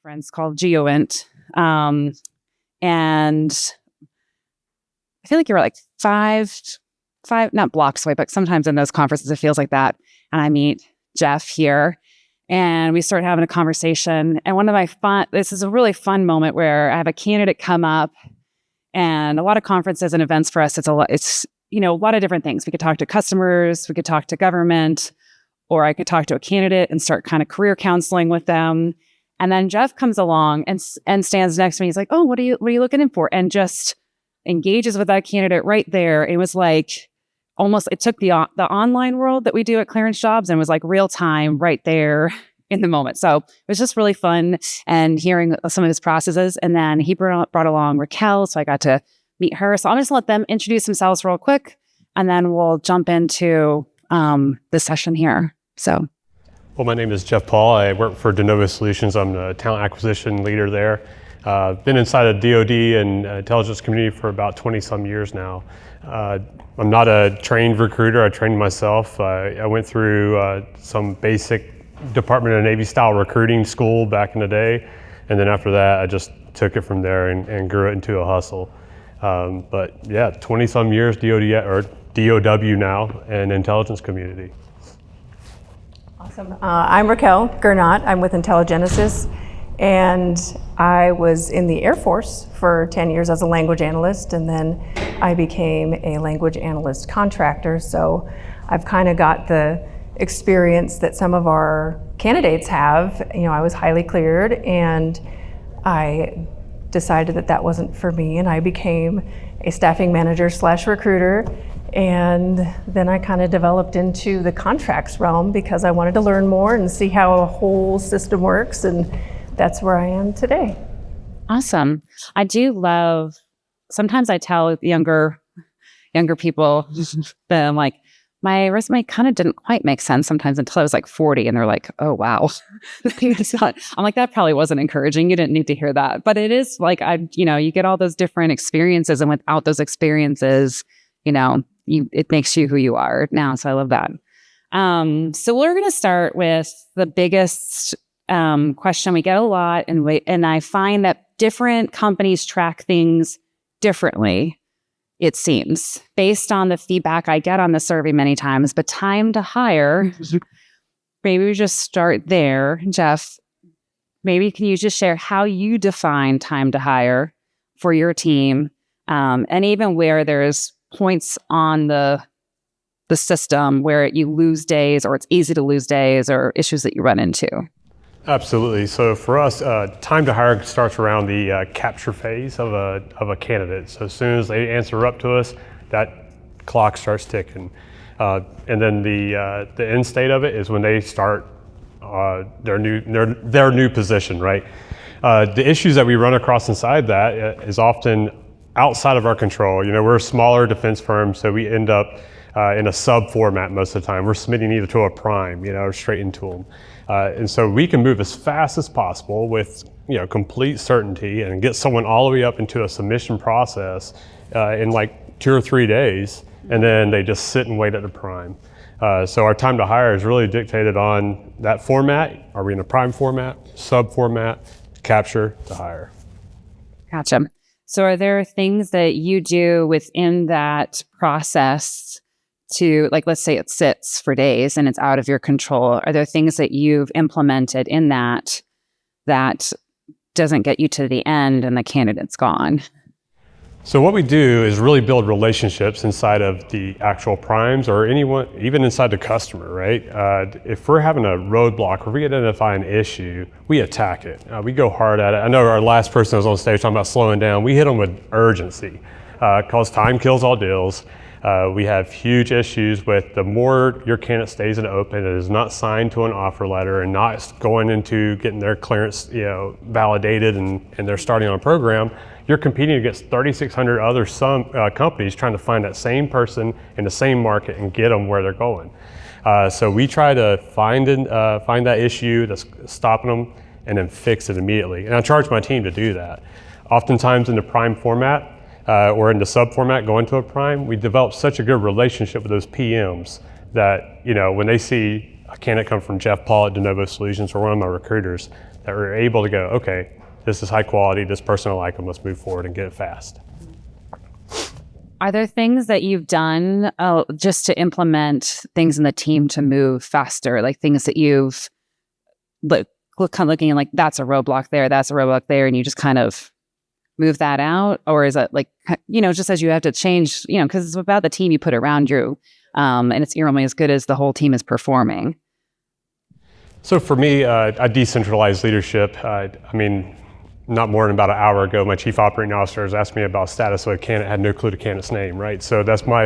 conference called GeoInt. And I feel like you're like five, not blocks away, but sometimes in those conferences, it feels like that. And I meet Jeff here and we start having a conversation. And this is a really fun moment where I have a candidate come up, and a lot of conferences and events for us, it's a lot of different things. We could talk to customers, we could talk to government, or I could talk to a candidate and start kind of career counseling with them. And then Jeff comes along and stands next to me. He's like, "Oh, what are you looking for?" And just engages with that candidate right there. It was like it took the online world that we do at ClearanceJobs and was like real time right there in the moment. So it was just really fun and hearing some of his processes. And then he brought along Raquel, so I got to meet her. So I'm just let them introduce themselves real quick, and then we'll jump into the session here. So. Well, my name is Jeff Paul. I work for DeNOVO Solutions. I'm the talent acquisition leader there. Been inside of DoD and intelligence community for about 20 some years now. I'm not a trained recruiter. I trained myself. I went through some basic Department of Navy style recruiting school back in the day. And then after that, I just took it from there and grew it into a hustle. But yeah, 20 some years DOW now and intelligence community. Awesome. I'm Raquel Gernat. I'm with Intelligenesis, and I was in the Air Force for 10 years as a language analyst, and then I became a language analyst contractor. So I've kind of got the experience that some of our candidates have. I was highly cleared, and I decided that wasn't for me, and I became a staffing manager / recruiter. And then I kind of developed into the contracts realm because I wanted to learn more and see how a whole system works. And that's where I am today. Awesome. I do love, sometimes I tell younger people that I'm like, my resume kind of didn't quite make sense sometimes until I was like 40. And they're like, "Oh, wow." I'm like, that probably wasn't encouraging. You didn't need to hear that. But it is like, you get all those different experiences. And without those experiences, it makes you who you are now. So I love that. So we're going to start with the biggest question we get a lot. And I find that different companies track things differently, it seems, based on the feedback I get on the survey many times. But time to hire, maybe we just start there. Jeff, maybe can you just share how you define time to hire for your team, and even where there's points on the system where you lose days, or it's easy to lose days, or issues that you run into? Absolutely. So for us, time to hire starts around the capture phase of a candidate. So as soon as they answer up to us, that clock starts ticking. And then the end state of it is when they start their new position, right? The issues that we run across inside that is often outside of our control. We're a smaller defense firm, so we end up in a sub format most of the time. We're submitting either to a prime, or straight into them. And so we can move as fast as possible with, complete certainty and get someone all the way up into a submission process in like 2 or 3 days, and then they just sit and wait at the prime. So our time to hire is really dictated on that format. Are we in a prime format, sub format, capture to hire? Gotcha. So are there things that you do within that process to, like, let's say it sits for days and it's out of your control? Are there things that you've implemented in that doesn't get you to the end and the candidate's gone? So what we do is really build relationships inside of the actual primes, or anyone, even inside the customer, right? If we're having a roadblock, or we identify an issue, we attack it. We go hard at it. I know our last person that was on stage talking about slowing down. We hit them with urgency, because time kills all deals. We have huge issues with the more your candidate stays in open and is not signed to an offer letter and not going into getting their clearance, validated and they're starting on a program, you're competing against 3,600 other companies trying to find that same person in the same market and get them where they're going. So we try to find that issue that's stopping them and then fix it immediately. And I charge my team to do that. Oftentimes in the prime format, or in the sub format going to a prime, we develop such a good relationship with those PMs that, when they see a candidate come from Jeff Paul at DeNOVO Solutions or one of my recruiters, that we're able to go, okay, this is high quality, this person I like them, let's move forward and get it fast. Are there things that you've done just to implement things in the team to move faster? Like things that you've kind of looking at, like, that's a roadblock there, and you just kind of move that out? Or is it like, just as you have to change, because it's about the team you put around you, and you're only as good as the whole team is performing. So for me, a decentralized leadership, not more than about an hour ago, my chief operating officer has asked me about status of a candidate, had no clue the candidate's name, right? So that's my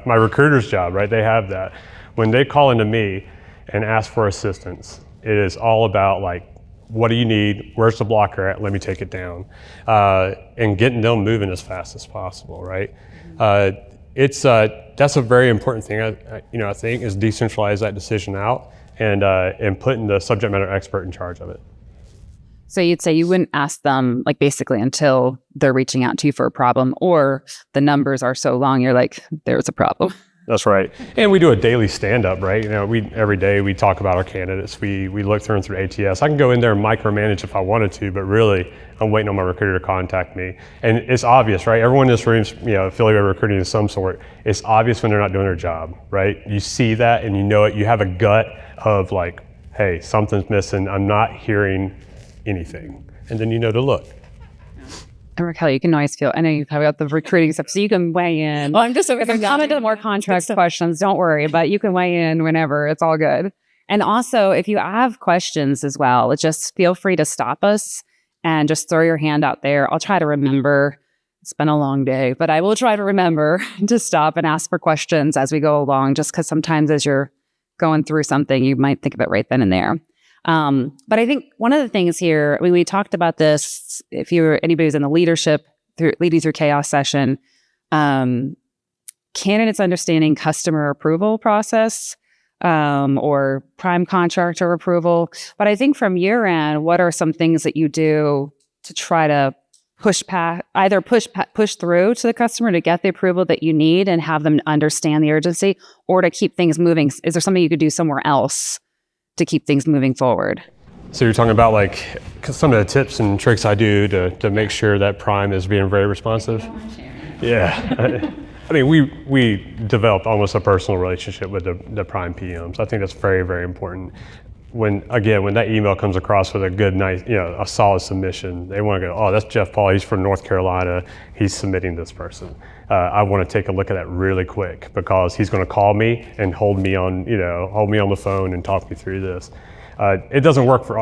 recruiter's job, right? They have that. When they call into me and ask for assistance, it is all about like, what do you need? Where's the blocker at? Let me take it down. And getting them moving as fast as possible, right? That's a very important thing, I think, is decentralize that decision out and putting the subject matter expert in charge of it. So you'd say you wouldn't ask them, like, basically until they're reaching out to you for a problem, or the numbers are so long, you're like, there's a problem. That's right. And we do a daily stand-up, right? Every day we talk about our candidates. We look through them through ATS. I can go in there and micromanage if I wanted to, but really, I'm waiting on my recruiter to contact me. And it's obvious, right? Everyone in this room is, affiliated with recruiting of some sort. It's obvious when they're not doing their job, right? You see that and you know it. You have a gut of like, hey, something's missing. I'm not hearing anything. And then you know to look. And Raquel, you can always I know you've got the recruiting stuff, so you can weigh in. Well, I'm just over there. If I'm coming to more contract questions, don't worry, but you can weigh in whenever. It's all good. And also, if you have questions as well, just feel free to stop us and just throw your hand out there. I'll try to remember. It's been a long day, but I will try to remember to stop and ask for questions as we go along, just because sometimes as you're going through something, you might think of it right then and there. But I think one of the things here, we talked about this, if anybody's in the leading through chaos session, candidates understanding customer approval process, or prime contractor approval. But I think from your end, what are some things that you do to try to push through to the customer to get the approval that you need and have them understand the urgency, or to keep things moving? Is there something you could do somewhere else to keep things moving forward? So you're talking about like some of the tips and tricks I do to make sure that Prime is being very responsive? Yeah. We developed almost a personal relationship with the Prime PMs. I think that's very, very important. When that email comes across with a good, nice, a solid submission, they want to go, oh, that's Jeff Paul, he's from North Carolina, he's submitting this person. I want to take a look at that really quick because he's going to call me and hold me on the phone and talk me through this. It doesn't work for,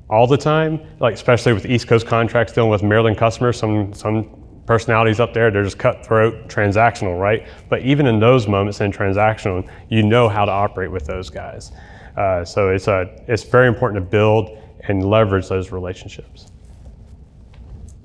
all the time, like especially with East Coast contracts dealing with Maryland customers, some personalities up there, they're just cutthroat, transactional, right? But even in those moments in transactional, you know how to operate with those guys. So it's very important to build and leverage those relationships.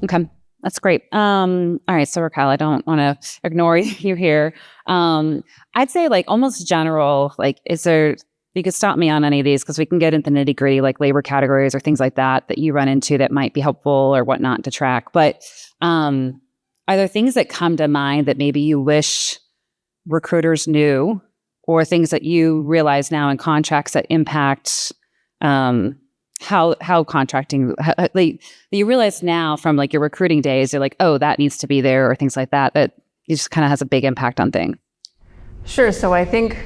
Okay, that's great. All right, so Raquel, I don't want to ignore you here. I'd say like almost general, like you could stop me on any of these because we can get into nitty gritty, like labor categories or things like that you run into that might be helpful or whatnot to track. But are there things that come to mind that maybe you wish recruiters knew, or things that you realize now in contracts that impact how contracting, you realize now from like your recruiting days, you're like, oh, that needs to be there, or things like that it just kind of has a big impact on things? Sure. So I think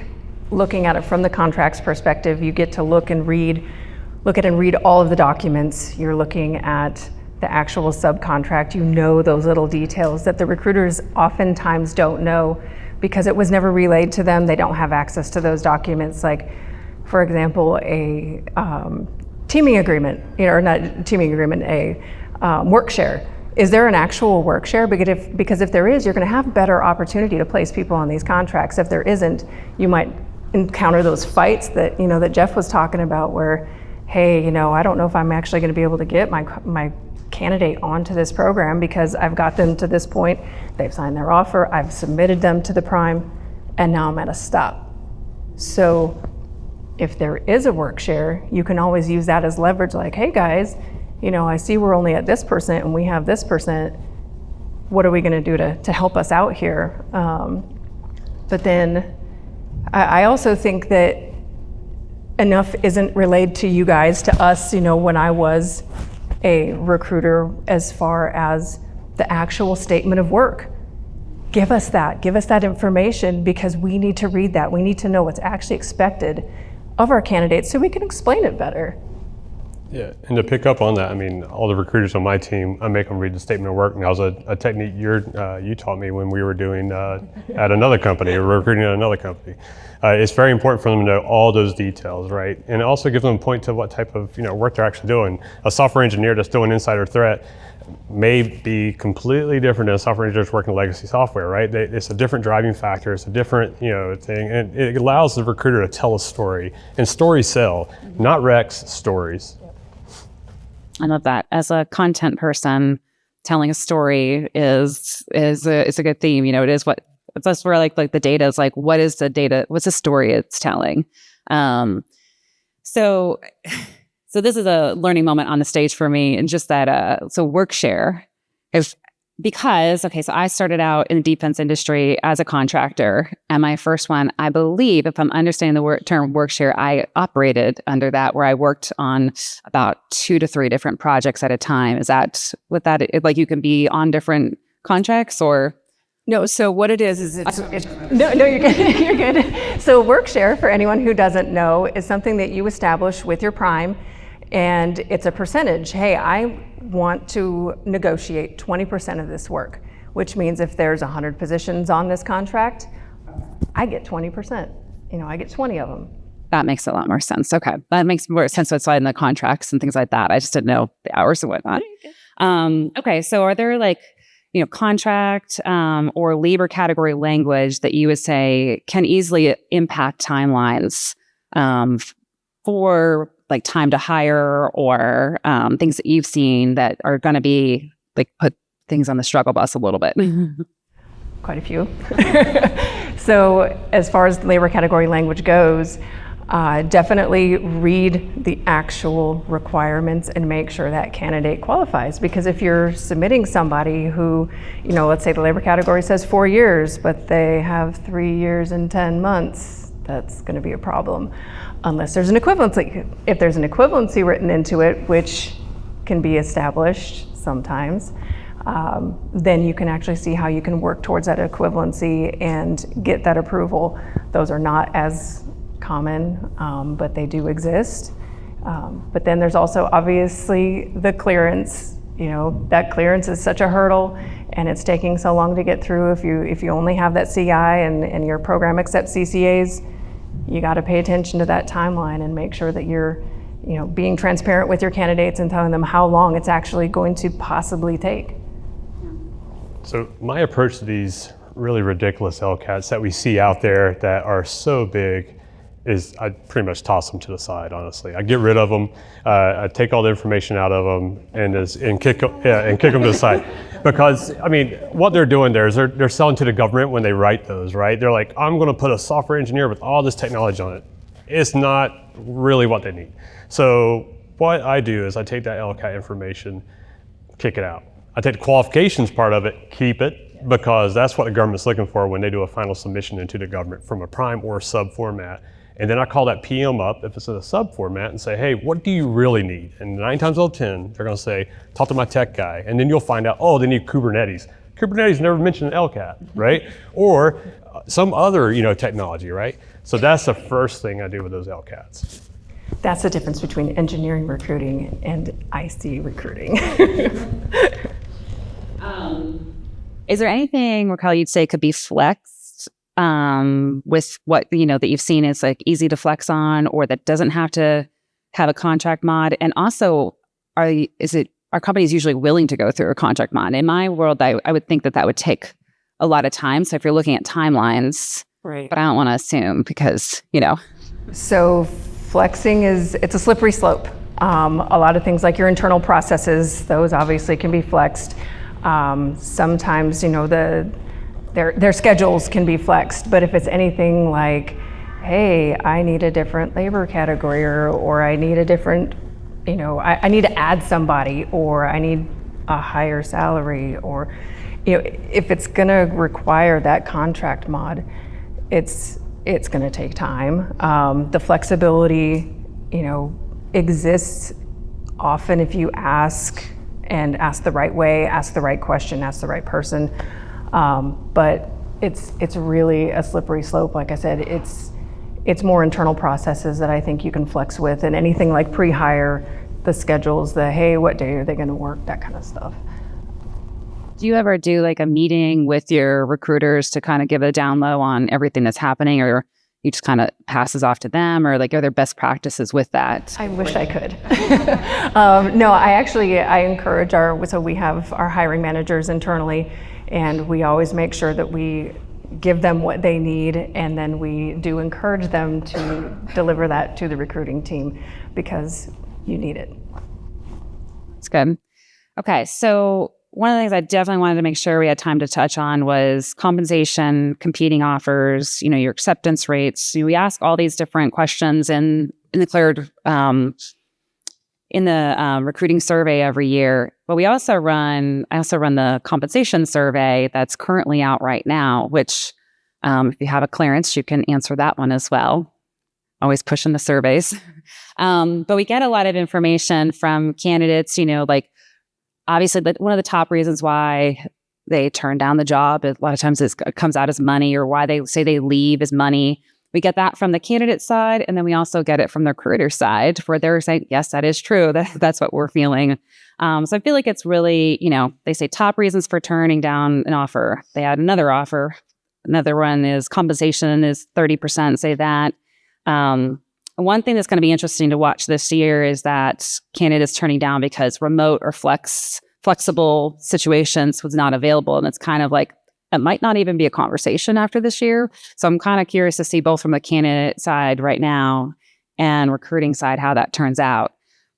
looking at it from the contracts perspective, you get to look at and read all of the documents. You're looking at the actual subcontract. You know those little details that the recruiters oftentimes don't know because it was never relayed to them. They don't have access to those documents. Like, for example, a teaming agreement, or not teaming agreement, a workshare. Is there an actual workshare? Because if there is, you're going to have better opportunity to place people on these contracts. If there isn't, you might encounter those fights that that Jeff was talking about, where, hey, I don't know if I'm actually going to be able to get my candidate onto this program because I've got them to this point, they've signed their offer, I've submitted them to the Prime, and now I'm at a stop. So if there is a work share, you can always use that as leverage, like, hey guys, I see we're only at this percent and we have this percent. What are we going to do to help us out here? But then I also think that enough isn't relayed to you guys, to us, when I was a recruiter, as far as the actual statement of work. Give us that information, because we need to read that. We need to know what's actually expected of our candidates so we can explain it better. Yeah, and to pick up on that, I mean, all the recruiters on my team, I make them read the statement of work, and that was a technique you taught me when we were doing at another company, or recruiting at another company. It's very important for them to know all those details, right? And it also gives them a point to what type of work they're actually doing. A software engineer that's doing insider threat may be completely different than a software engineer that's working legacy software, right? It's a different driving factor, it's a different thing, and it allows the recruiter to tell a story, and stories sell, not recs, stories. I love that. As a content person, telling a story is a good theme. It is that's where like the data is like, what is the data? What's the story it's telling? So this is a learning moment on the stage for me, and just that. So workshare, so I started out in the defense industry as a contractor, and my first one, I believe, if I'm understanding the term workshare, I operated under that, where I worked on about 2 to 3 different projects at a time. Is that what that is? Like, you can be on different contracts, or? No, so what it is no, you're good. You're good. So workshare, for anyone who doesn't know, is something that you establish with your prime, and it's a percentage. Hey, I want to negotiate 20% of this work, which means if there's 100 positions on this contract, I get 20%. I get 20 of them. That makes a lot more sense. Okay, that makes more sense. So it's like in the contracts and things like that. I just didn't know the hours and whatnot. Okay, so are there contract or labor category language that you would say can easily impact timelines for like time to hire, or things that you've seen that are going to be like put things on the struggle bus a little bit? Quite a few. So as far as labor category language goes, definitely read the actual requirements and make sure that candidate qualifies. Because if you're submitting somebody who, let's say the labor category says 4 years, but they have 3 years and 10 months, that's going to be a problem. Unless there's an equivalency. If there's an equivalency written into it, which can be established sometimes, then you can actually see how you can work towards that equivalency and get that approval. Those are not as common, but they do exist. But then there's also obviously the clearance. That clearance is such a hurdle, and it's taking so long to get through. If you only have that CI and your program accepts CCAs, you got to pay attention to that timeline and make sure that you're, being transparent with your candidates and telling them how long it's actually going to possibly take. So my approach to these really ridiculous LCATs that we see out there that are so big is I pretty much toss them to the side, honestly. I get rid of them, I take all the information out of them and kick them to the side. Because, what they're doing there is they're selling to the government when they write those, right? They're like, I'm gonna put a software engineer with all this technology on it. It's not really what they need. So what I do is I take that LCAT information, kick it out. I take the qualifications part of it, keep it, because that's what the government's looking for when they do a final submission into the government from a prime or sub format. And then I call that PM up if it's in a sub format and say, hey, what do you really need? And 9 times out of 10, they're gonna say, talk to my tech guy. And then you'll find out, oh, they need Kubernetes. Kubernetes never mentioned an LCAT, right? Or some other technology, right? So that's the first thing I do with those LCATs. That's the difference between engineering recruiting and IC recruiting. Is there anything, Raquel, you'd say could be flexed with what that you've seen is like easy to flex on, or that doesn't have to have a contract mod? And also, are companies usually willing to go through a contract mod? In my world, I would think that would take a lot of time. So if you're looking at timelines, right? But I don't want to assume, because So flexing it's a slippery slope. A lot of things like your internal processes, those obviously can be flexed. Sometimes their schedules can be flexed, but if it's anything like, hey, I need a different labor category, or I need a different, I need to add somebody, or I need a higher salary, or, if it's gonna require that contract mod, it's it's going to take time. The flexibility, exists often if you ask the right way, ask the right question, ask the right person. But it's really a slippery slope. Like I said, it's more internal processes that I think you can flex with, and anything like pre-hire, the schedules, hey, what day are they going to work, that kind of stuff. Do you ever do like a meeting with your recruiters to kind of give a down low on everything that's happening, or you just kind of passes off to them, or like are there best practices with that? I wish I could. No, I encourage so we have our hiring managers internally, and we always make sure that we give them what they need, and then we do encourage them to deliver that to the recruiting team because you need it. That's good. Okay, so one of the things I definitely wanted to make sure we had time to touch on was compensation, competing offers, your acceptance rates. We ask all these different questions in the cleared recruiting survey every year. But I also run the compensation survey that's currently out right now, which if you have a clearance, you can answer that one as well. Always pushing the surveys. But we get a lot of information from candidates, like obviously one of the top reasons why they turn down the job, a lot of times it comes out as money, or why they say they leave is money. We get that from the candidate side, and then we also get it from the recruiter side, where they're saying, yes, that is true. That's what we're feeling. So I feel like it's really, they say top reasons for turning down an offer. They add another offer. Another one is compensation is 30%, say that. One thing that's going to be interesting to watch this year is that candidates turning down because remote or flexible situations was not available. And it's kind of like, it might not even be a conversation after this year. So I'm kind of curious to see both from the candidate side right now and recruiting side, how that turns out.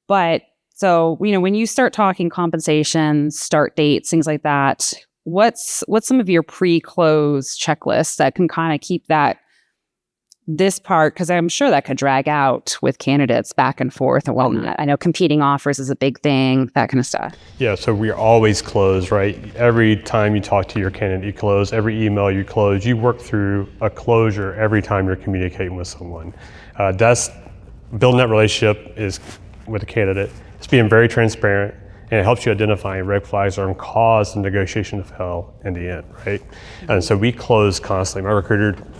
But so, when you start talking compensation, start dates, things like that, what's some of your pre-close checklists that can kind of keep this part, because I'm sure that could drag out with candidates back and forth and whatnot. I know competing offers is a big thing, that kind of stuff. Yeah, so we always close, right? Every time you talk to your candidate, you close. Every email you close. You work through a closure every time you're communicating with someone. Building that relationship is with a candidate. It's being very transparent, and it helps you identify red flags or cause the negotiation to fail in the end, right? And so we close constantly. My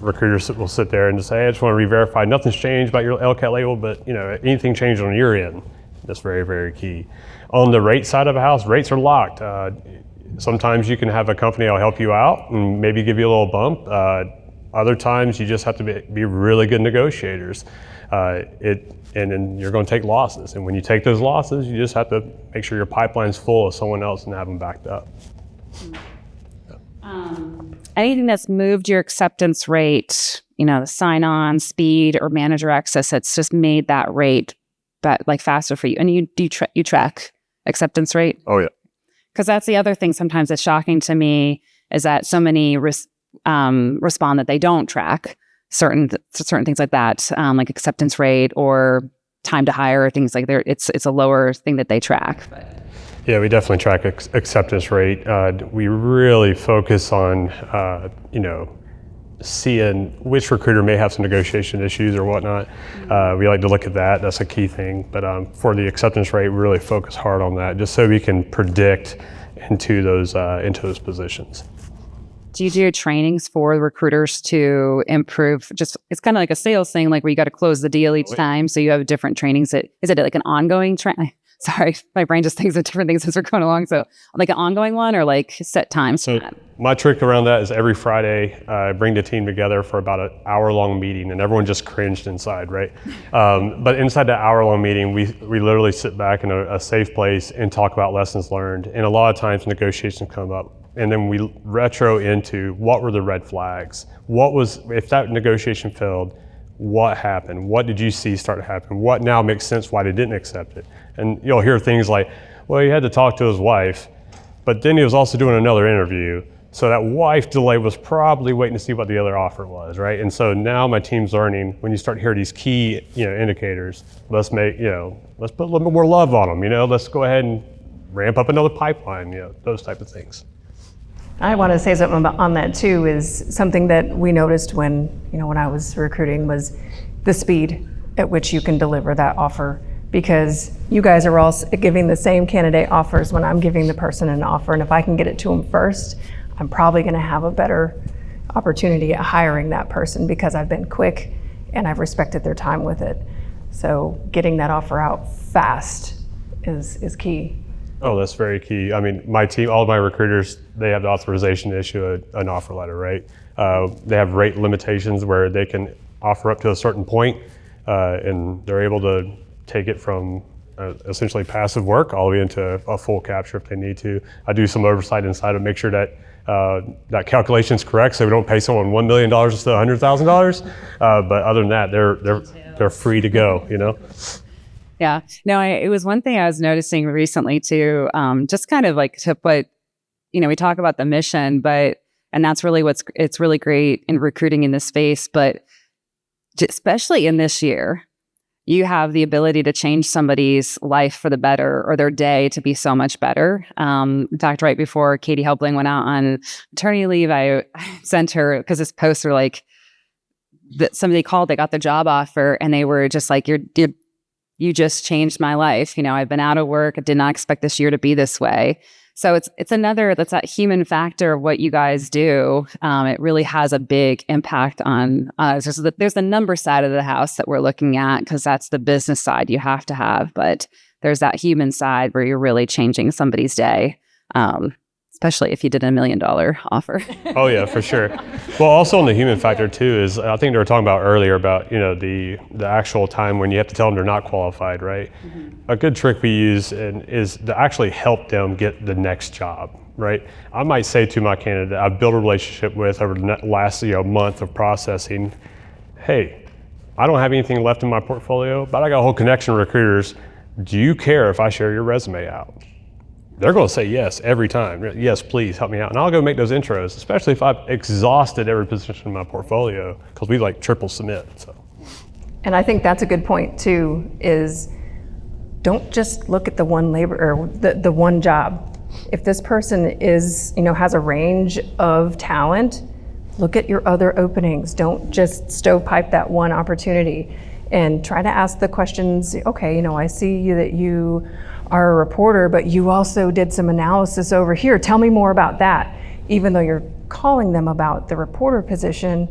recruiters will sit there and just say, hey, I just want to re-verify. Nothing's changed about your LCAT label, but anything changed on your end. That's very, very key. On the rate side of a house, rates are locked. Sometimes you can have a company that'll help you out and maybe give you a little bump. Other times you just have to be really good negotiators. And then you're going to take losses. And when you take those losses, you just have to make sure your pipeline's full of someone else and have them backed up. Anything that's moved your acceptance rate, the sign-on, speed, or manager access, it's just made that rate faster for you. And you track acceptance rate? Oh, yeah. Because that's the other thing sometimes that's shocking to me, is that so many respond that they don't track certain things like that, like acceptance rate or time to hire, or things like that. It's a lower thing that they track. Yeah, we definitely track acceptance rate. We really focus on, seeing which recruiter may have some negotiation issues or whatnot. We like to look at that. That's a key thing. But for the acceptance rate, we really focus hard on that, just so we can predict into those positions. Do you do trainings for the recruiters to improve? It's kind of like a sales thing, like where you got to close the deal each time. So you have different trainings. Is it like an ongoing training? Sorry, my brain just thinks of different things as we're going along. So like an ongoing one, or like set times? So my trick around that is every Friday, I bring the team together for about an hour-long meeting, and everyone just cringed inside, right? But inside that hour-long meeting, we literally sit back in a safe place and talk about lessons learned. And a lot of times negotiations come up. And then we retro into what were the red flags? If that negotiation failed, what happened? What did you see start to happen? What now makes sense why they didn't accept it? And you'll hear things like, well, he had to talk to his wife, but then he was also doing another interview. So that wife delay was probably waiting to see what the other offer was, right? And so now my team's learning, when you start to hear these key, indicators, let's put a little bit more love on them, let's go ahead and ramp up another pipeline, those type of things. I want to say something on that too, is something that we noticed when I was recruiting was the speed at which you can deliver that offer, because you guys are all giving the same candidate offers when I'm giving the person an offer, and if I can get it to them first, I'm probably going to have a better opportunity at hiring that person because I've been quick and I've respected their time with it. So getting that offer out fast is key. Oh, that's very key. I mean, my team, all of my recruiters, they have the authorization to issue an offer letter, right? They have rate limitations where they can offer up to a certain point, and they're able to take it from essentially passive work all the way into a full capture if they need to. I do some oversight inside to make sure that that calculation is correct, so we don't pay someone $1 million instead of $100,000. But other than that, they're free to go, Yeah, no, it was one thing I was noticing recently too, just kind of like to put, we talk about the mission, and that's really it's really great in recruiting in this space, but especially in this year, you have the ability to change somebody's life for the better or their day to be so much better. In fact, right before Katie Helbling went out on maternity leave, I sent her, because this posts are like, that somebody called, they got the job offer, and they were just like, you just changed my life. I've been out of work. I did not expect this year to be this way. So it's another, that's that human factor of what you guys do. It really has a big impact on us. There's the number side of the house that we're looking at, because that's the business side you have to have. But there's that human side where you're really changing somebody's day, especially if you did $1 million offer. Oh yeah, for sure. Well, also on the human factor too is, I think they were talking about earlier about, the actual time when you have to tell them they're not qualified, right? Mm-hmm. A good trick we use is to actually help them get the next job, right? I might say to my candidate I've built a relationship with over the last month of processing, hey, I don't have anything left in my portfolio, but I got a whole connection of recruiters. Do you care if I share your resume out? They're going to say yes every time. Yes, please help me out. And I'll go make those intros, especially if I've exhausted every position in my portfolio, because we triple submit. So. And I think that's a good point too, is don't just look at the one the one job. If this person is, has a range of talent, look at your other openings. Don't just stovepipe that one opportunity, and try to ask the questions. Okay, I see that you are a reporter, but you also did some analysis over here. Tell me more about that. Even though you're calling them about the reporter position,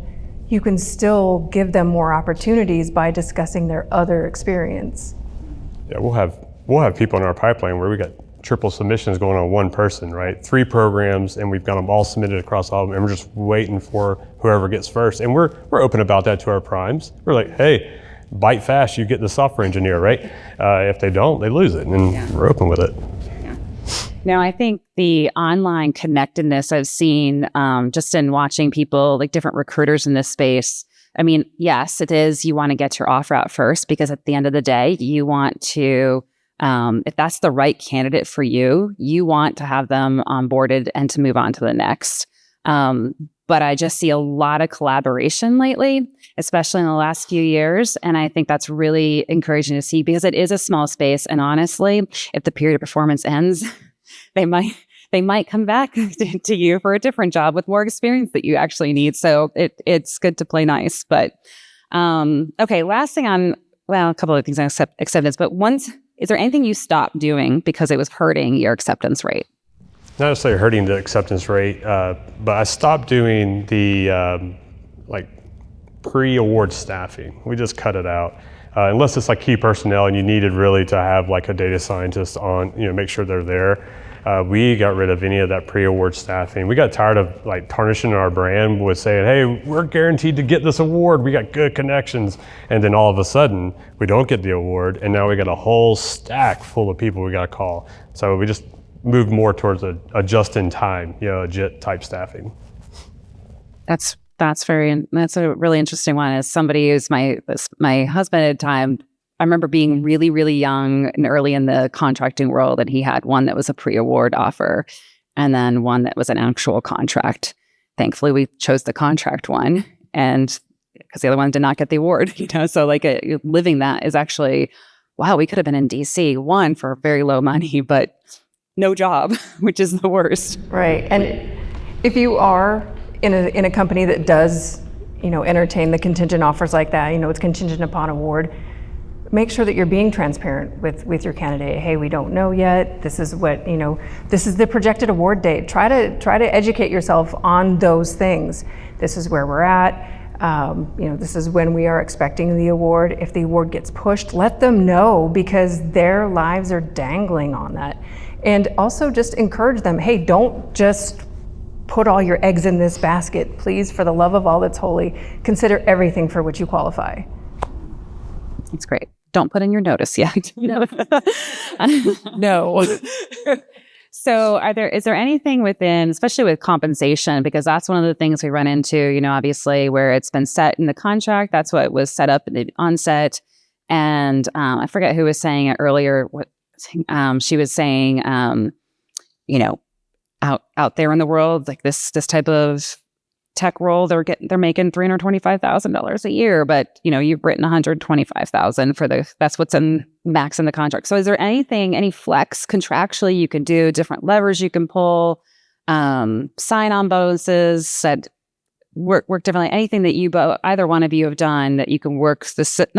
you can still give them more opportunities by discussing their other experience. Yeah, we'll have people in our pipeline where we got triple submissions going on one person, right? 3 programs, and we've got them all submitted across all of them, and we're just waiting for whoever gets first. And we're open about that to our primes. We're like, hey, bite fast, you get the software engineer, right? If they don't, they lose it, and we're open with it. Yeah. Now, I think the online connectedness I've seen just in watching people, different recruiters in this space. I mean, yes, it is. You want to get your offer out first, because at the end of the day, you want to, if that's the right candidate for you, you want to have them onboarded and to move on to the next. But I just see a lot of collaboration lately, especially in the last few years. And I think that's really encouraging to see, because it is a small space. And honestly, if the period of performance ends, they might come back to you for a different job with more experience that you actually need. So it's good to play nice. But okay, last thing a couple of things on acceptance. But is there anything you stopped doing because it was hurting your acceptance rate? Not necessarily hurting the acceptance rate, but I stopped doing the pre-award staffing. We just cut it out. Unless it's key personnel and you needed really to have a data scientist on, make sure they're there. We got rid of any of that pre-award staffing. We got tired of tarnishing our brand with saying, hey, we're guaranteed to get this award. We got good connections. And then all of a sudden we don't get the award. And now we got a whole stack full of people we got to call. So we just move more towards a just-in-time, a JIT type staffing. That's a really interesting one. As somebody who's my husband at the time, I remember being really, really young and early in the contracting world, and he had one that was a pre-award offer, and then one that was an actual contract. Thankfully, we chose the contract one, and because the other one did not get the award, So living that is actually, wow, we could have been in DC, one for very low money, but no job, which is the worst. Right. And If you are in a company that does, entertain the contingent offers like that, it's contingent upon award, make sure that you're being transparent with your candidate. Hey, we don't know yet. This is what, this is the projected award date. Try to educate yourself on those things. This is where we're at. This is when we are expecting the award. If the award gets pushed, let them know, because their lives are dangling on that. And also just encourage them, hey, don't just put all your eggs in this basket. Please, for the love of all that's holy, consider everything for which you qualify. That's great. Don't put in your notice yet. No. So is there anything within, especially with compensation, because that's one of the things we run into, obviously, where it's been set in the contract, that's what was set up at the onset. And I forget who was saying it earlier. She was saying, out there in the world, like this type of tech role, they're making $325,000 a year, but you've written $125,000 for that's what's in max in the contract. So is there any flex contractually you can do, different levers you can pull, sign-on bonuses that work differently? Anything that either one of you have done that you can work the system.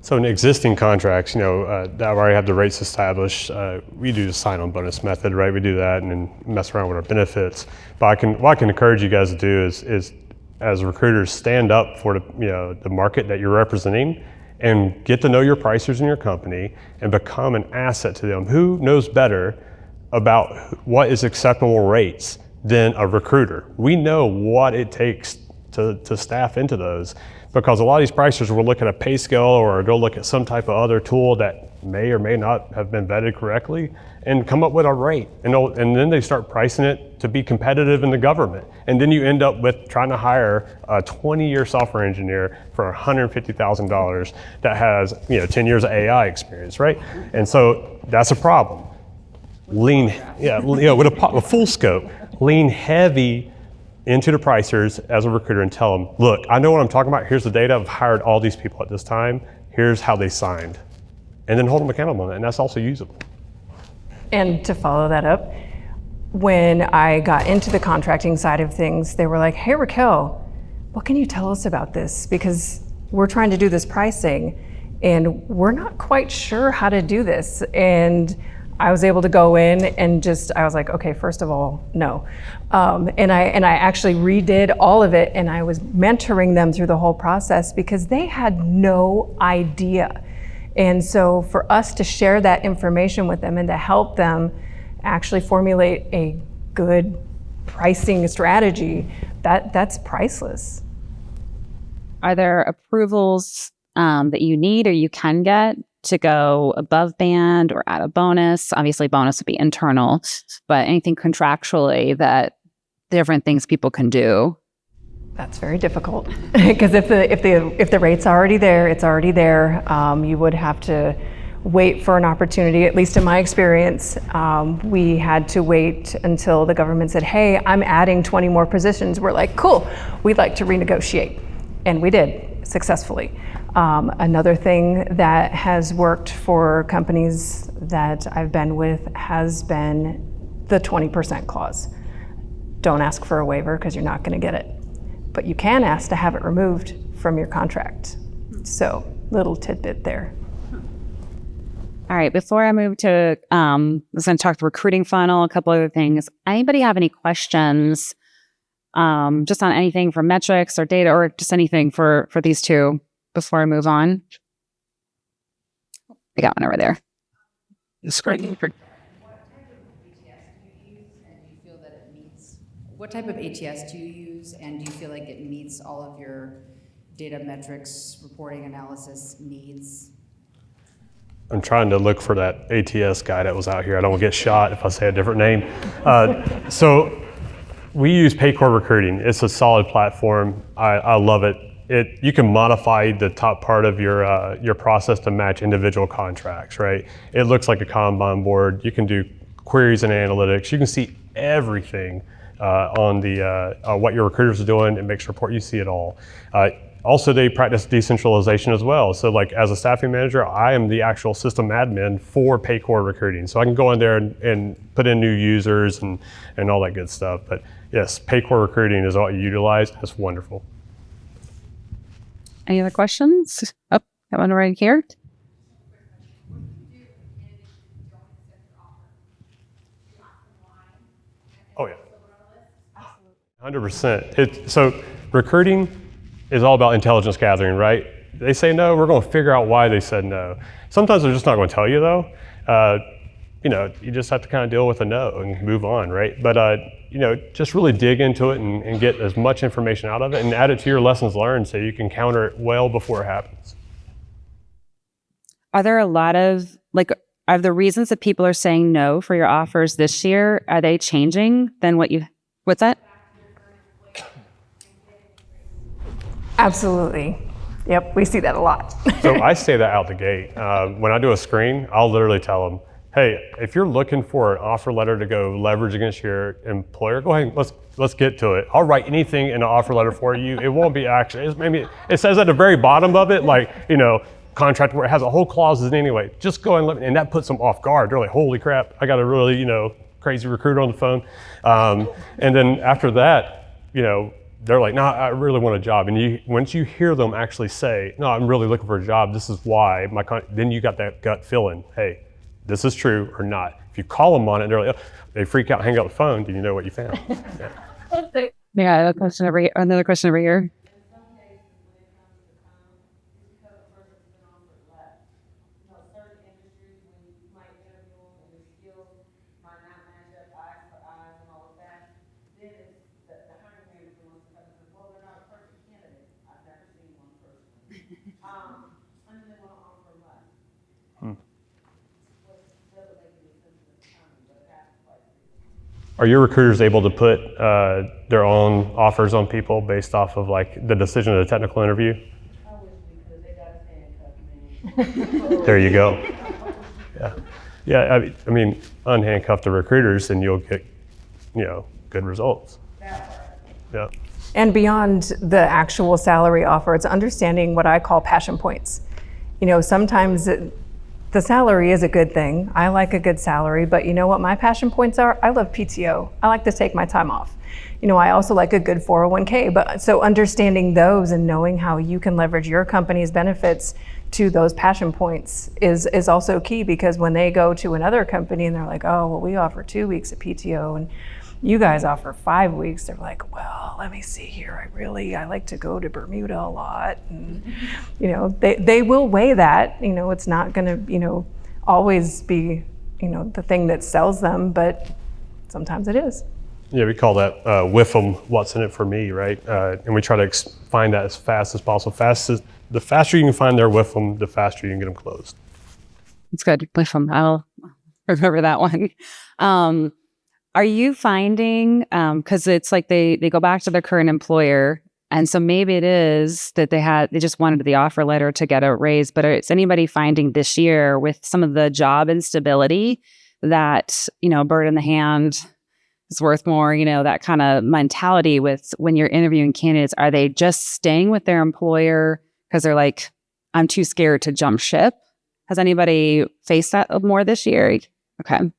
So in existing contracts, that already have the rates established, we do the sign-on bonus method, right? We do that and then mess around with our benefits. But what I can encourage you guys to do is as recruiters, stand up for the market that you're representing and get to know your pricers in your company and become an asset to them. Who knows better about what is acceptable rates than a recruiter? We know what it takes to staff into those, because a lot of these pricers will look at a pay scale or go look at some type of other tool that may or may not have been vetted correctly and come up with a rate. And then they start pricing it to be competitive in the government. And then you end up with trying to hire a 20-year software engineer for $150,000 that has 10 years of AI experience, right? And so that's a problem. Lean, with a full scope, lean heavy into the pricers as a recruiter and tell them, look, I know what I'm talking about. Here's the data. I've hired all these people at this time. Here's how they signed. And then hold them accountable on that. And that's also usable. And to follow that up, when I got into the contracting side of things, they were like, hey, Raquel, what can you tell us about this? Because we're trying to do this pricing and we're not quite sure how to do this. And I was able to go in and I was like, okay, first of all, no. And I actually redid all of it, and I was mentoring them through the whole process because they had no idea. And so for us to share that information with them and to help them actually formulate a good pricing strategy, that's priceless. Are there approvals that you need or you can get to go above band or add a bonus? Obviously, bonus would be internal, but anything contractually that different things people can do? That's very difficult because if the rate's already there, it's already there. You would have to wait for an opportunity. At least in my experience, we had to wait until the government said, "Hey, I'm adding 20 more positions." We're like, "Cool, we'd like to renegotiate," and we did successfully. Another thing that has worked for companies that I've been with has been the 20% clause. Don't ask for a waiver because you're not going to get it. But you can ask to have it removed from your contract. So, little tidbit there. All right, before I move to, I was going to talk the recruiting funnel, a couple other things. Anybody have any questions just on anything from metrics or data or just anything for these two before I move on? I got one over there. It's great. What type of ATS do you use, and do you feel like it meets all of your data metrics, reporting, analysis needs? I'm trying to look for that ATS guy that was out here. I don't want to get shot if I say a different name. So we use Paycor Recruiting. It's a solid platform. I love it. You can modify the top part of your process to match individual contracts, right? It looks like a Kanban board. You can do queries and analytics. You can see everything on the what your recruiters are doing. It makes a report. You see it all. Also, they practice decentralization as well. So like as a staffing manager, I am the actual system admin for Paycor recruiting. So I can go in there and put in new users and all that good stuff. But yes, Paycor recruiting is all you utilize. That's wonderful. Any other questions? Oh, got one right here. Oh yeah, 100%. So recruiting is all about intelligence gathering, right? They say no, we're going to figure out why they said no. Sometimes they're just not going to tell you though. You just have to kind of deal with a no and move on, right? But just really dig into it and get as much information out of it and add it to your lessons learned so you can counter it well before it happens. Are there a lot of, are the reasons that people are saying no for your offers this year, are they changing than what's that? Absolutely. Yep, we see that a lot. So I say that out the gate. When I do a screen, I'll literally tell them, hey, if you're looking for an offer letter to go leverage against your employer, go ahead and let's get to it. I'll write anything in an offer letter for you. It won't be action. Maybe it says at the very bottom of it, contract where it has a whole clauses anyway. Just go and that puts them off guard. They're like, holy crap, I got a really, crazy recruiter on the phone. And then after that, they're like, no, I really want a job. And once you hear them actually say, no, I'm really looking for a job, this is why, then you got that gut feeling, hey, this is true or not. If you call them on it, they're like, oh, they freak out, hang up the phone, do you know what you found? Yeah, another question over here. Are your recruiters able to put their own offers on people based off of the decision of the technical interview? I wish we could. They got to handcuff me. There you go. Yeah. I mean, unhandcuff the recruiters and you'll get, good results. Yeah. And beyond the actual salary offer, it's understanding what I call passion points. Sometimes the salary is a good thing. I like a good salary, but you know what my passion points are? I love PTO. I like to take my time off. I also like a good 401k, but so understanding those and knowing how you can leverage your company's benefits to those passion points is also key, because when they go to another company and they're like, oh, well, we offer 2 weeks of PTO and you guys offer 5 weeks, they're like, well, let me see here. I like to go to Bermuda a lot. And, they will weigh that. It's not going to, always be, the thing that sells them, but sometimes it is. Yeah, we call that WIFM, what's in it for me, right? And we try to find that as fast as possible. The faster you can find their WIFM, the faster you can get them closed. It's good. WIFM. I'll remember that one. Are you finding, because it's like they go back to their current employer, and so maybe it is that they just wanted the offer letter to get a raise, but is anybody finding this year with some of the job instability that, bird in the hand is worth more, that kind of mentality with when you're interviewing candidates, are they just staying with their employer because they're like, I'm too scared to jump ship? Has anybody faced that more this year? Okay.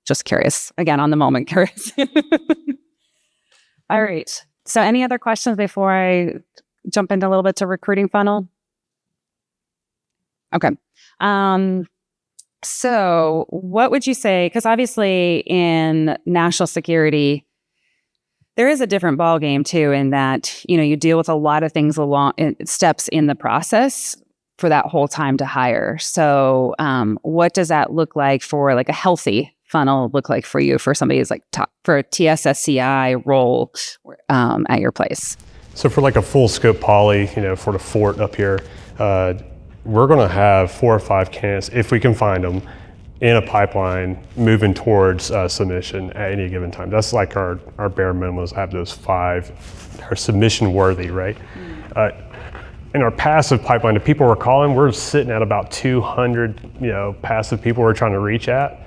Just curious. Again, on the moment, curious. All right. So any other questions before I jump into a little bit to recruiting funnel? Okay. So what would you say, because obviously in national security, there is a different ballgame too, in that, you deal with a lot of things along steps in the process for that whole time to hire. So what does that look like for a healthy funnel look like for you, for somebody who's for a TSSCI role at your place? So for a full scope poly, for the fort up here, we're going to have 4 or 5 candidates, if we can find them, in a pipeline moving towards submission at any given time. That's our bare minimum is have those 5 are submission worthy, right? in our passive pipeline, the people we're calling, we're sitting at about 200, passive people we're trying to reach at,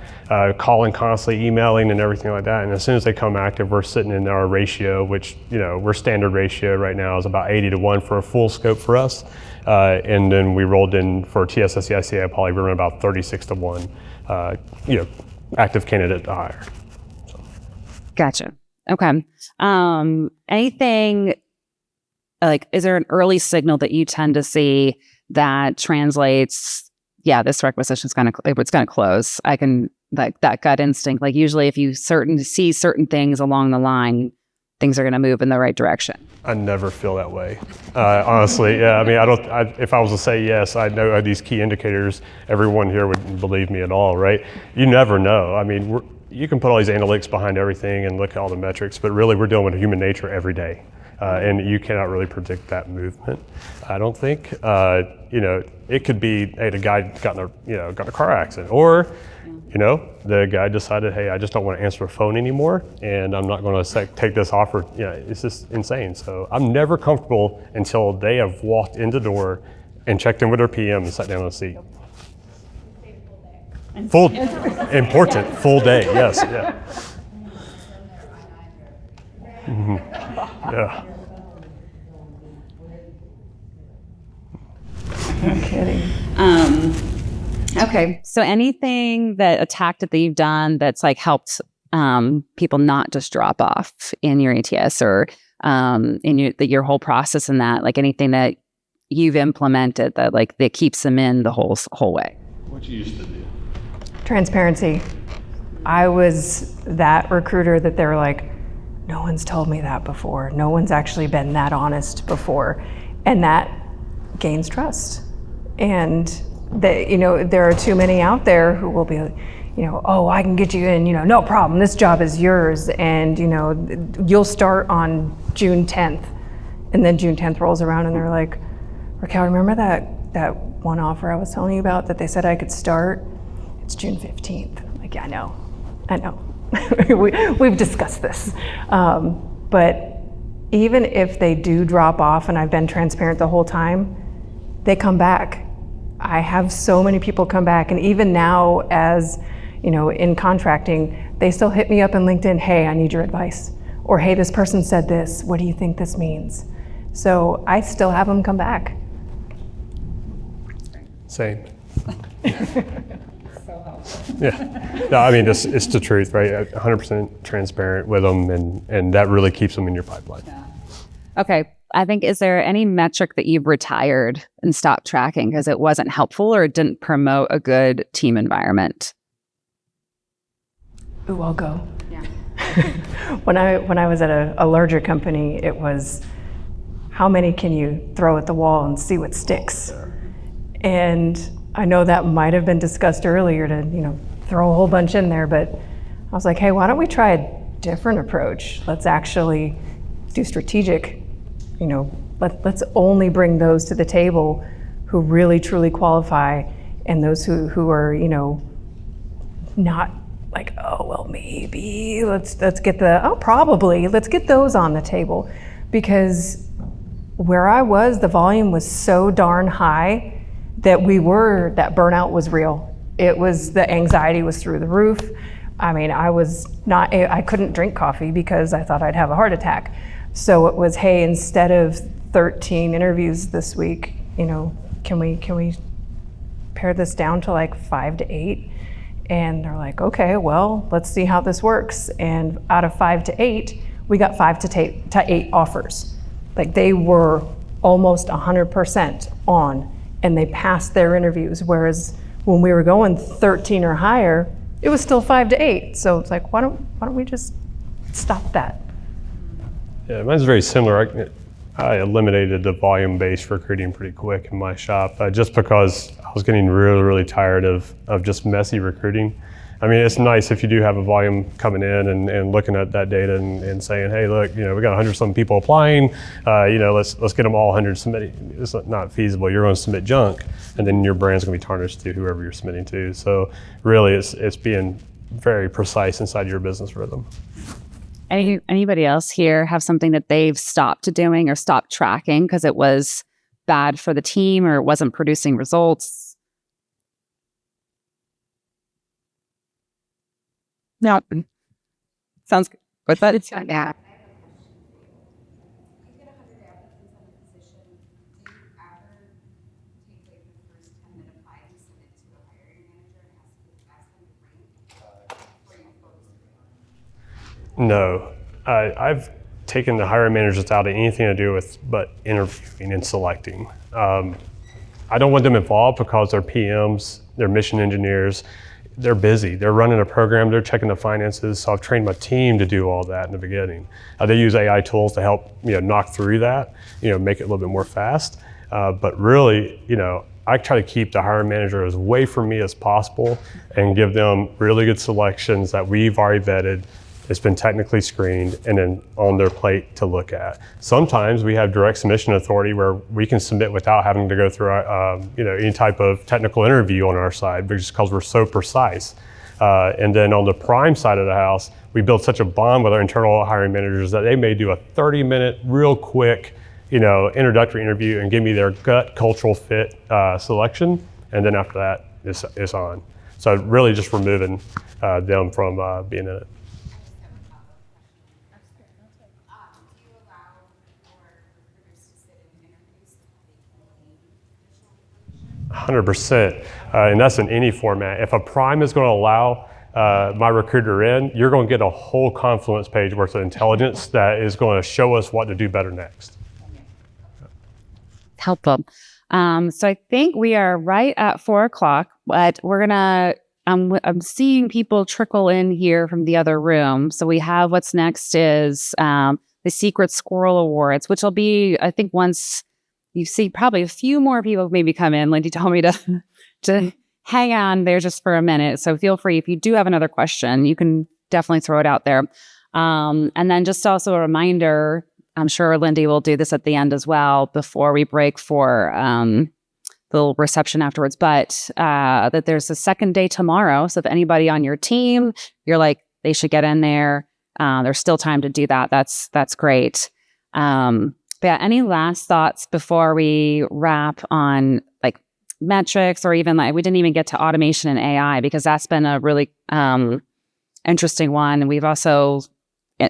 calling constantly, emailing and everything like that. And as soon as they come active, we're sitting in our ratio, which, we're standard ratio right now is about 80-1 for a full scope for us. And then we rolled in for TSSC, ICA, Poly, we're running about 36-1, active candidate to hire. So. Gotcha. Okay. Anything, like, is there an early signal that you tend to see that translates, this requisition is it's going to close? I can, like, that gut instinct, like usually if you see certain things along the line, things are going to move in the right direction. I never feel that way, honestly. Yeah, I mean, if I was to say yes, I know these key indicators, everyone here would believe me at all, right? You never know. I mean, you can put all these analytics behind everything and look at all the metrics, but really we're dealing with human nature every day. And you cannot really predict that movement, I don't think. It could be, hey, the guy got in a car accident, or, the guy decided, hey, I just don't want to answer the phone anymore, and I'm not going to take this offer. It's just insane. So I'm never comfortable until they have walked in the door and checked in with their PM and sat down on a seat. Full day, yes, yeah. Mm-hmm. Yeah. No kidding. Okay. So anything a tactic that you've done that's like helped people not just drop off in your ATS or in your whole process in that, like anything that you've implemented that keeps them in the whole way? What you used to do? Transparency. I was that recruiter that they were like, no one's told me that before. No one's actually been that honest before. And that gains trust. And there are too many out there who will be, oh, I can get you in, no problem. This job is yours. And, you'll start on June 10th. And then June 10th rolls around and they're like, Raquel, remember that one offer I was telling you about that they said I could start? It's June 15th. I'm like, yeah, I know. We've discussed this. But even if they do drop off, and I've been transparent the whole time, they come back. I have so many people come back, and even now as, in contracting, they still hit me up in LinkedIn, hey, I need your advice. Or, hey, this person said this, what do you think this means? So I still have them come back. Same. Yeah, no, I mean, it's the truth, right? 100% transparent with them, and that really keeps them in your pipeline. Yeah. Okay, I think, is there any metric that you've retired and stopped tracking because it wasn't helpful or it didn't promote a good team environment? Ooh, I'll go. Yeah. When I was at a larger company, it was how many can you throw at the wall and see what sticks? And I know that might have been discussed earlier to, throw a whole bunch in there, but I was like, hey, why don't we try a different approach? Let's actually do strategic, let's only bring those to the table who really truly qualify, and those who are, not like, oh, well, maybe, let's get probably, let's get those on the table. Because where I was, the volume was so darn high that burnout was real. It was, the anxiety was through the roof. I mean, I couldn't drink coffee because I thought I'd have a heart attack. So it was, hey, instead of 13 interviews this week, can we pare this down to like 5 to 8? And they're like, okay, well, let's see how this works. And out of 5 to 8, we got 5 to 8 offers. Like, they were almost 100% on, and they passed their interviews. Whereas when we were going 13 or higher, it was still 5 to 8. So it's like, why don't we just stop that? Yeah, mine's very similar. I eliminated the volume-based recruiting pretty quick in my shop, just because I was getting really, really tired of just messy recruiting. I mean, it's nice if you do have a volume coming in and looking at that data and saying, hey, look, we got 100-some people applying, let's get them all 100 submitting. It's not feasible. You're going to submit junk, and then your brand's going to be tarnished to whoever you're submitting to. So really, it's being very precise inside your business rhythm. Anybody else here have something that they've stopped doing or stopped tracking because it was bad for the team or wasn't producing results? No. Sounds good. What's that? It's yeah. No, I've taken the hiring managers out of anything to do with but interviewing and selecting. I don't want them involved because they're PMs, they're mission engineers, they're busy, they're running a program, they're checking the finances. So I've trained my team to do all that in the beginning. They use AI tools to help knock through that, make it a little bit more fast. But really, I try to keep the hiring manager as away from me as possible and give them really good selections that we've already vetted. It's been technically screened and then on their plate to look at. Sometimes we have direct submission authority where we can submit without having to go through any type of technical interview on our side, just because we're so precise. And then on the prime side of the house, we build such a bond with our internal hiring managers that they may do a 30-minute, real quick, introductory interview and give me their gut cultural fit selection, and then after that, it's on. So really just removing them from being in it. 100%, and that's in any format. If a prime is going to allow my recruiter in, you're going to get a whole Confluence page worth of intelligence that is going to show us what to do better next. Helpful. So I think we are right at 4:00, but we're gonna. I'm seeing people trickle in here from the other room. So we have what's next is the Secret Squirrel Awards, which will be, I think, once you see probably a few more people maybe come in. Lindy told me to hang on there just for a minute. So feel free, if you do have another question, you can definitely throw it out there. And then just also a reminder, I'm sure Lindy will do this at the end as well before we break for the reception afterwards, but that there's a second day tomorrow. So if anybody on your team, you're like, they should get in there, there's still time to do that. That's great. But yeah, any last thoughts before we wrap on like metrics, or even like we didn't even get to automation and AI, because that's been a really interesting one. And we've also,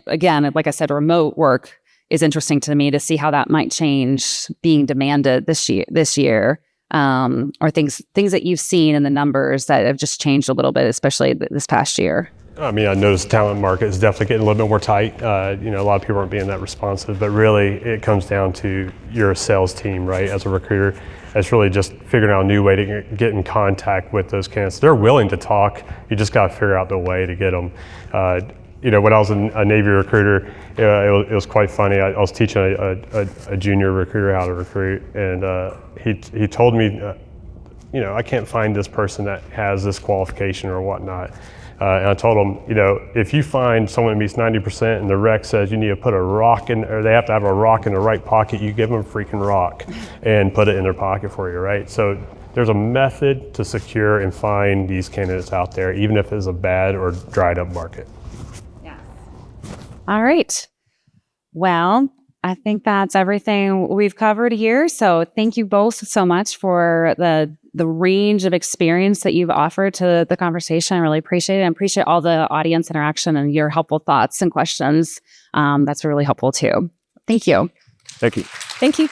again, like I said, remote work is interesting to me to see how that might change being demanded this year, or things that you've seen in the numbers that have just changed a little bit, especially this past year. I mean, I noticed the talent market is definitely getting a little bit more tight. A lot of people aren't being that responsive, but really it comes down to your sales team, right? As a recruiter, it's really just figuring out a new way to get in contact with those candidates. They're willing to talk. You just got to figure out the way to get them. When I was a Navy recruiter, it was quite funny. I was teaching a junior recruiter how to recruit, and he told me, I can't find this person that has this qualification or whatnot. And I told him, if you find someone that meets 90% and the rec says you need to put a rock in, or they have to have a rock in the right pocket, you give them a freaking rock and put it in their pocket for you, right? So there's a method to secure and find these candidates out there, even if it's a bad or dried up market. Yeah. All right. Well, I think that's everything we've covered here. So thank you both so much for the range of experience that you've offered to the conversation. I really appreciate it. I appreciate all the audience interaction and your helpful thoughts and questions. That's really helpful too. Thank you. Thank you. Thank you.